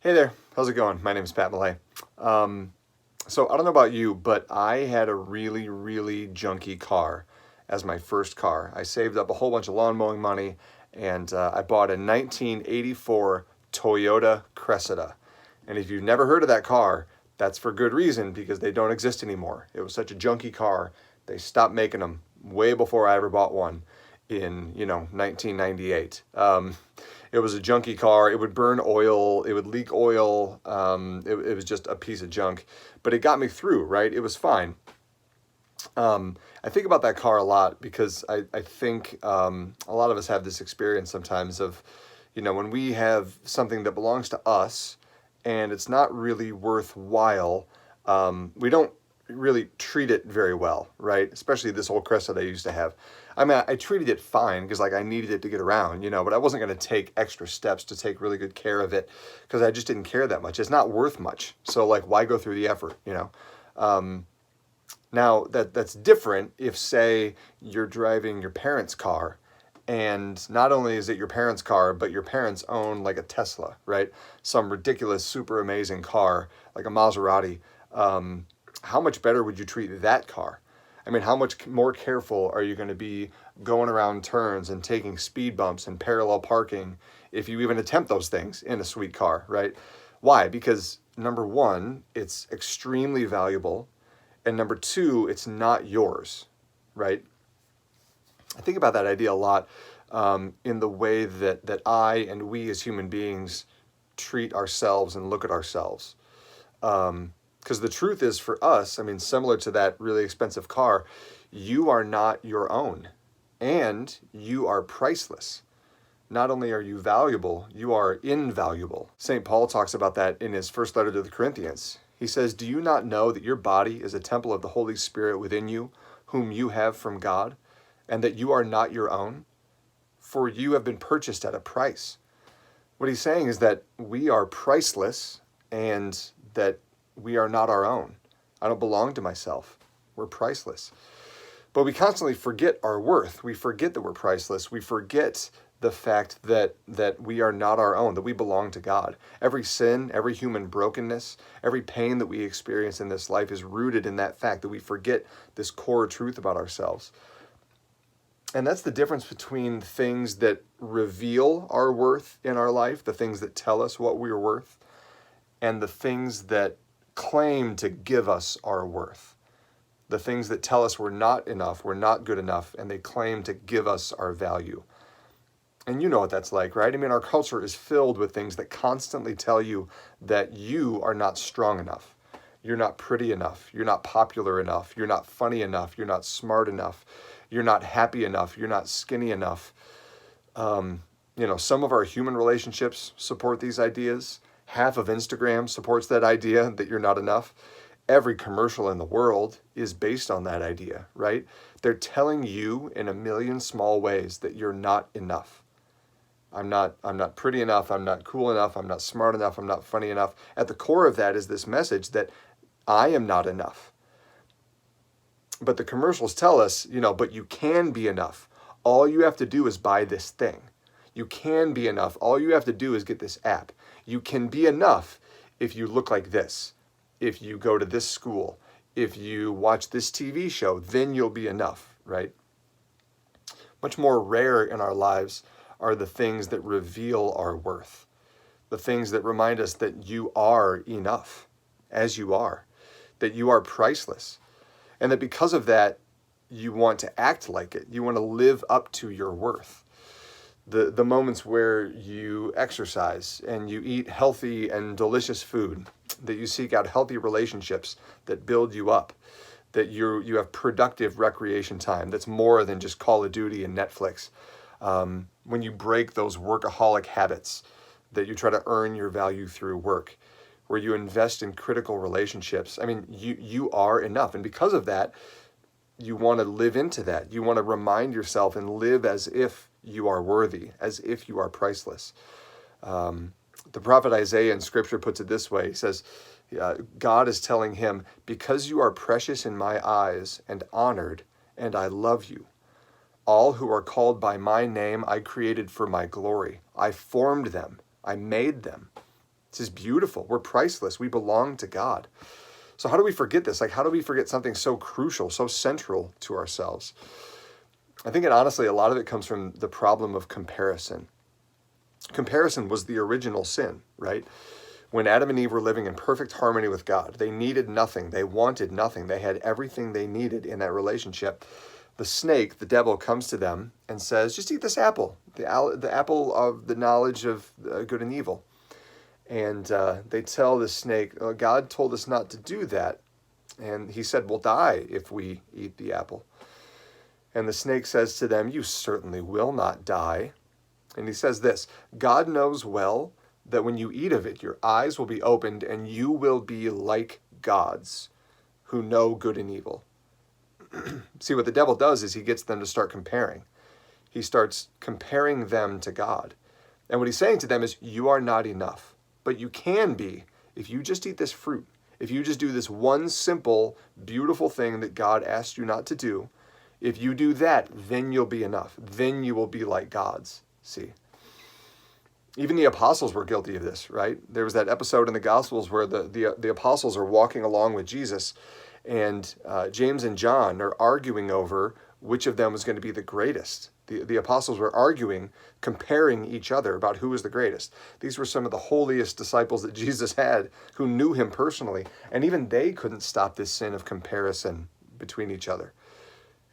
Hey there, how's it going? My name is Pat Millea. So I don't know about you, but I had a really, really junky car as my first car. I saved up a whole bunch of lawn mowing money and I bought a 1984 Toyota Cressida. And if you've never heard of that car, that's for good reason because they don't exist anymore. It was such a junky car. They stopped making them way before I ever bought one in 1998. It was a junky car. It would burn oil. It would leak oil. It was just a piece of junk, but it got me through, right? It was fine. I think about that car a lot because I think a lot of us have this experience sometimes of, when we have something that belongs to us and it's not really worthwhile, we don't really treat it very well, right? Especially this old Crest that I used to have. I mean, I treated it fine because I needed it to get around, but I wasn't going to take extra steps to take really good care of it because I just didn't care that much. It's not worth much. So why go through the effort? Now that's different if, say, you're driving your parents' car and not only is it your parents' car, but your parents own like a Tesla, right? Some ridiculous, super amazing car, like a Maserati. How much better would you treat that car? I mean, how much more careful are you going to be going around turns and taking speed bumps and parallel parking if you even attempt those things in a sweet car, right? Why? Because number one, it's extremely valuable. And number two, it's not yours, right? I think about that idea a lot in the way that I and we as human beings treat ourselves and look at ourselves. Because the truth is for us, I mean, similar to that really expensive car, you are not your own and you are priceless. Not only are you valuable, you are invaluable. St. Paul talks about that in his first letter to the Corinthians. He says, "Do you not know that your body is a temple of the Holy Spirit within you, whom you have from God, and that you are not your own? For you have been purchased at a price." What he's saying is that we are priceless and that we are not our own. I don't belong to myself. We're priceless. But we constantly forget our worth. We forget that we're priceless. We forget the fact that we are not our own, that we belong to God. Every sin, every human brokenness, every pain that we experience in this life is rooted in that fact that we forget this core truth about ourselves. And that's the difference between things that reveal our worth in our life, the things that tell us what we're worth, and the things that claim to give us our worth. The things that tell us we're not enough, we're not good enough, and they claim to give us our value. And you know what that's like, right? I mean, our culture is filled with things that constantly tell you that you are not strong enough. You're not pretty enough. You're not popular enough. You're not funny enough. You're not smart enough. You're not happy enough. You're not skinny enough. Some of our human relationships support these ideas. Half of Instagram supports that idea that you're not enough. Every commercial in the world is based on that idea, right? They're telling you in a million small ways that you're not enough. I'm not pretty enough. I'm not cool enough. I'm not smart enough. I'm not funny enough. At the core of that is this message that I am not enough. But the commercials tell us, but you can be enough. All you have to do is buy this thing. You can be enough. All you have to do is get this app. You can be enough if you look like this, if you go to this school, if you watch this TV show, then you'll be enough, right? Much more rare in our lives are the things that reveal our worth, the things that remind us that you are enough as you are, that you are priceless, and that because of that, you want to act like it. You want to live up to your worth. The moments where you exercise and you eat healthy and delicious food, that you seek out healthy relationships that build you up, that you have productive recreation time that's more than just Call of Duty and Netflix. When you break those workaholic habits, that you try to earn your value through work, where you invest in critical relationships. I mean, you are enough. And because of that, you want to live into that. You want to remind yourself and live as if you are worthy, as if you are priceless. The prophet Isaiah in Scripture puts it this way. He says, God is telling him, "Because you are precious in my eyes and honored, and I love you. All who are called by my name I created for my glory. I formed them. I made them. This is beautiful. We're priceless. We belong to God. So how do we forget this? Like, how do we forget something so crucial, so central to ourselves? I think, honestly, a lot of it comes from the problem of comparison. Comparison was the original sin, right? When Adam and Eve were living in perfect harmony with God, they needed nothing. They wanted nothing. They had everything they needed in that relationship. The snake, the devil, comes to them and says, just eat this apple, the apple of the knowledge of good and evil. And they tell the snake, God told us not to do that. And he said, we'll die if we eat the apple. And the snake says to them, you certainly will not die. And he says this, God knows well that when you eat of it, your eyes will be opened and you will be like gods who know good and evil. See, what the devil does is he gets them to start comparing. He starts comparing them to God. And what he's saying to them is, you are not enough, but you can be if you just eat this fruit. If you just do this one simple, beautiful thing that God asked you not to do, if you do that, then you'll be enough. Then you will be like gods. See? Even the apostles were guilty of this, right? There was that episode in the Gospels where the apostles are walking along with Jesus, and James and John are arguing over which of them was going to be the greatest. The apostles were arguing, comparing each other about who was the greatest. These were some of the holiest disciples that Jesus had who knew him personally, and even they couldn't stop this sin of comparison between each other.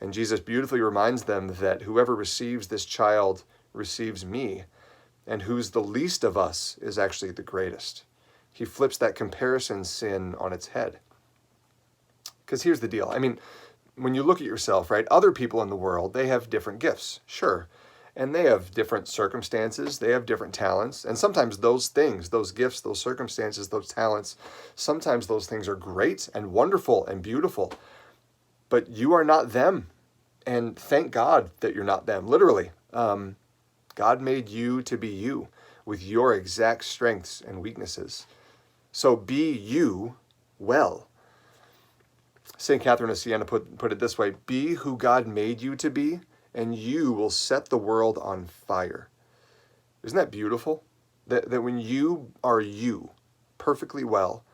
And Jesus beautifully reminds them that whoever receives this child receives me, and who's the least of us is actually the greatest. He flips that comparison sin on its head. Because here's the deal. I mean, when you look at yourself, right, other people in the world, they have different gifts, sure. And they have different circumstances, they have different talents. And sometimes those things, those gifts, those circumstances, those talents, sometimes those things are great and wonderful and beautiful. But you are not them. And thank God that you're not them, literally. God made you to be you with your exact strengths and weaknesses. So be you well. St. Catherine of Siena put it this way, be who God made you to be, and you will set the world on fire. Isn't that beautiful? That when you are you perfectly well,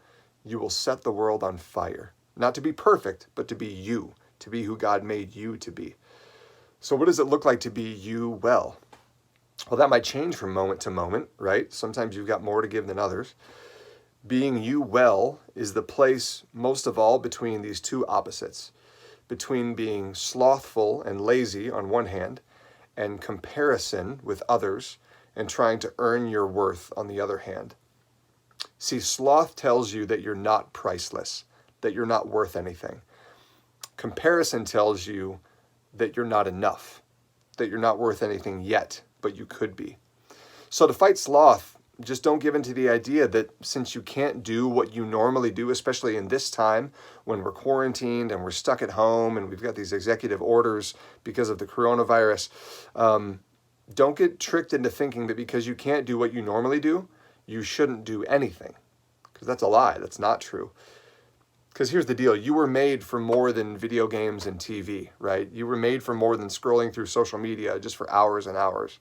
you will set the world on fire. Not to be perfect, but to be you, to be who God made you to be. So what does it look like to be you well? Well, that might change from moment to moment, right? Sometimes you've got more to give than others. Being you well is the place, most of all, between these two opposites, between being slothful and lazy on one hand, and comparison with others, and trying to earn your worth on the other hand. See, sloth tells you that you're not priceless, that you're not worth anything. Comparison tells you that you're not enough, that you're not worth anything yet, but you could be. So to fight sloth, just don't give in to the idea that since you can't do what you normally do, especially in this time when we're quarantined and we're stuck at home and we've got these executive orders because of the coronavirus, don't get tricked into thinking that because you can't do what you normally do, you shouldn't do anything. Because that's a lie. That's not true. Because here's the deal. You were made for more than video games and TV, right? You were made for more than scrolling through social media just for hours and hours.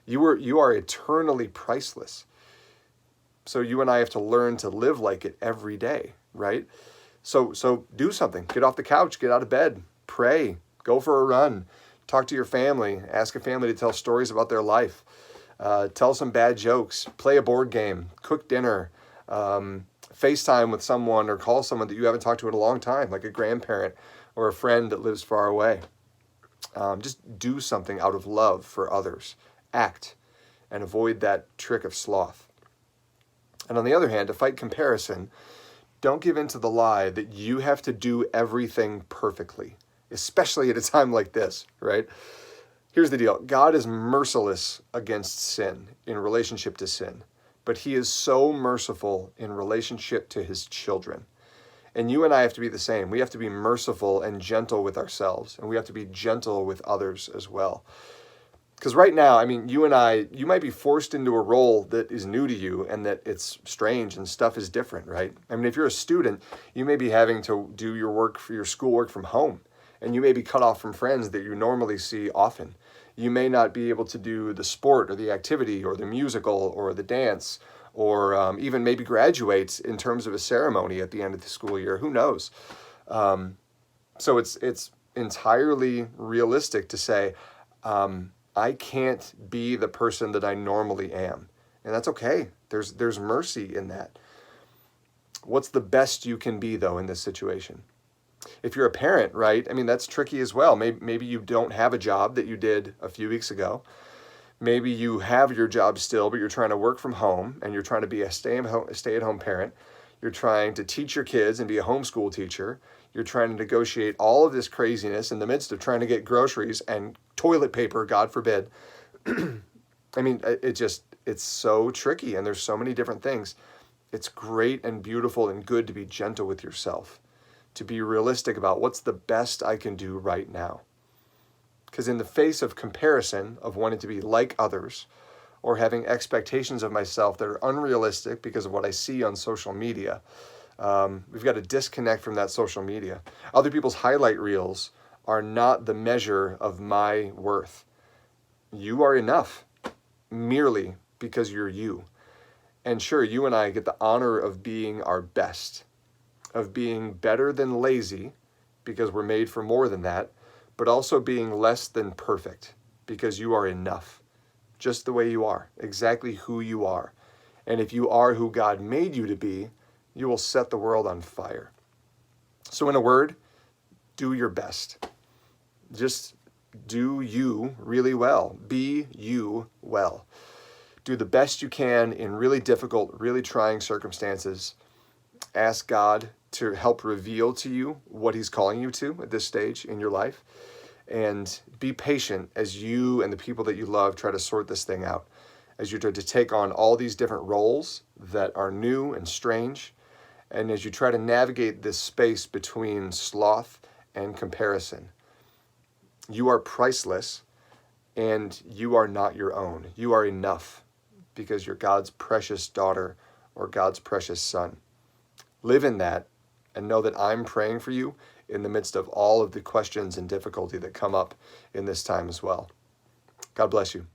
You are eternally priceless. So you and I have to learn to live like it every day, right? So do something. Get off the couch, get out of bed, pray, go for a run, talk to your family, ask a family to tell stories about their life, tell some bad jokes, play a board game, cook dinner, FaceTime with someone or call someone that you haven't talked to in a long time, like a grandparent or a friend that lives far away. Just do something out of love for others. Act and avoid that trick of sloth. And on the other hand, to fight comparison, don't give in to the lie that you have to do everything perfectly, especially at a time like this, right? Here's the deal. God is merciless against sin, in relationship to sin, but he is so merciful in relationship to his children. And you and I have to be the same. We have to be merciful and gentle with ourselves, and we have to be gentle with others as well. Because right now, I mean, you and I, you might be forced into a role that is new to you and that it's strange and stuff is different, right? I mean, if you're a student, you may be having to do your work for your schoolwork from home, and you may be cut off from friends that you normally see often. You may not be able to do the sport or the activity or the musical or the dance or even maybe graduates in terms of a ceremony at the end of the school year. Who knows? So it's entirely realistic to say, I can't be the person that I normally am. And that's okay. There's mercy in that. What's the best you can be, though, in this situation? If you're a parent, right? I mean, that's tricky as well. Maybe you don't have a job that you did a few weeks ago. Maybe you have your job still, but you're trying to work from home and you're trying to be a stay-at-home parent. You're trying to teach your kids and be a homeschool teacher. You're trying to negotiate all of this craziness in the midst of trying to get groceries and toilet paper, God forbid. I mean, it's so tricky, and there's so many different things. It's great and beautiful and good to be gentle with yourself, to be realistic about what's the best I can do right now. Because in the face of comparison, of wanting to be like others, or having expectations of myself that are unrealistic because of what I see on social media, we've got to disconnect from that social media. Other people's highlight reels are not the measure of my worth. You are enough merely because you're you. And sure, you and I get the honor of being our best, of being better than lazy because we're made for more than that, but also being less than perfect because you are enough, just the way you are, exactly who you are. And if you are who God made you to be, you will set the world on fire. So in a word, do your best. Just do you really well. Be you well. Do the best you can in really difficult, really trying circumstances. Ask God to help reveal to you what he's calling you to at this stage in your life. And be patient as you and the people that you love try to sort this thing out. As you try to take on all these different roles that are new and strange. And as you try to navigate this space between sloth and comparison. You are priceless, and you are not your own. You are enough because you're God's precious daughter or God's precious son. Live in that and know that I'm praying for you in the midst of all of the questions and difficulty that come up in this time as well. God bless you.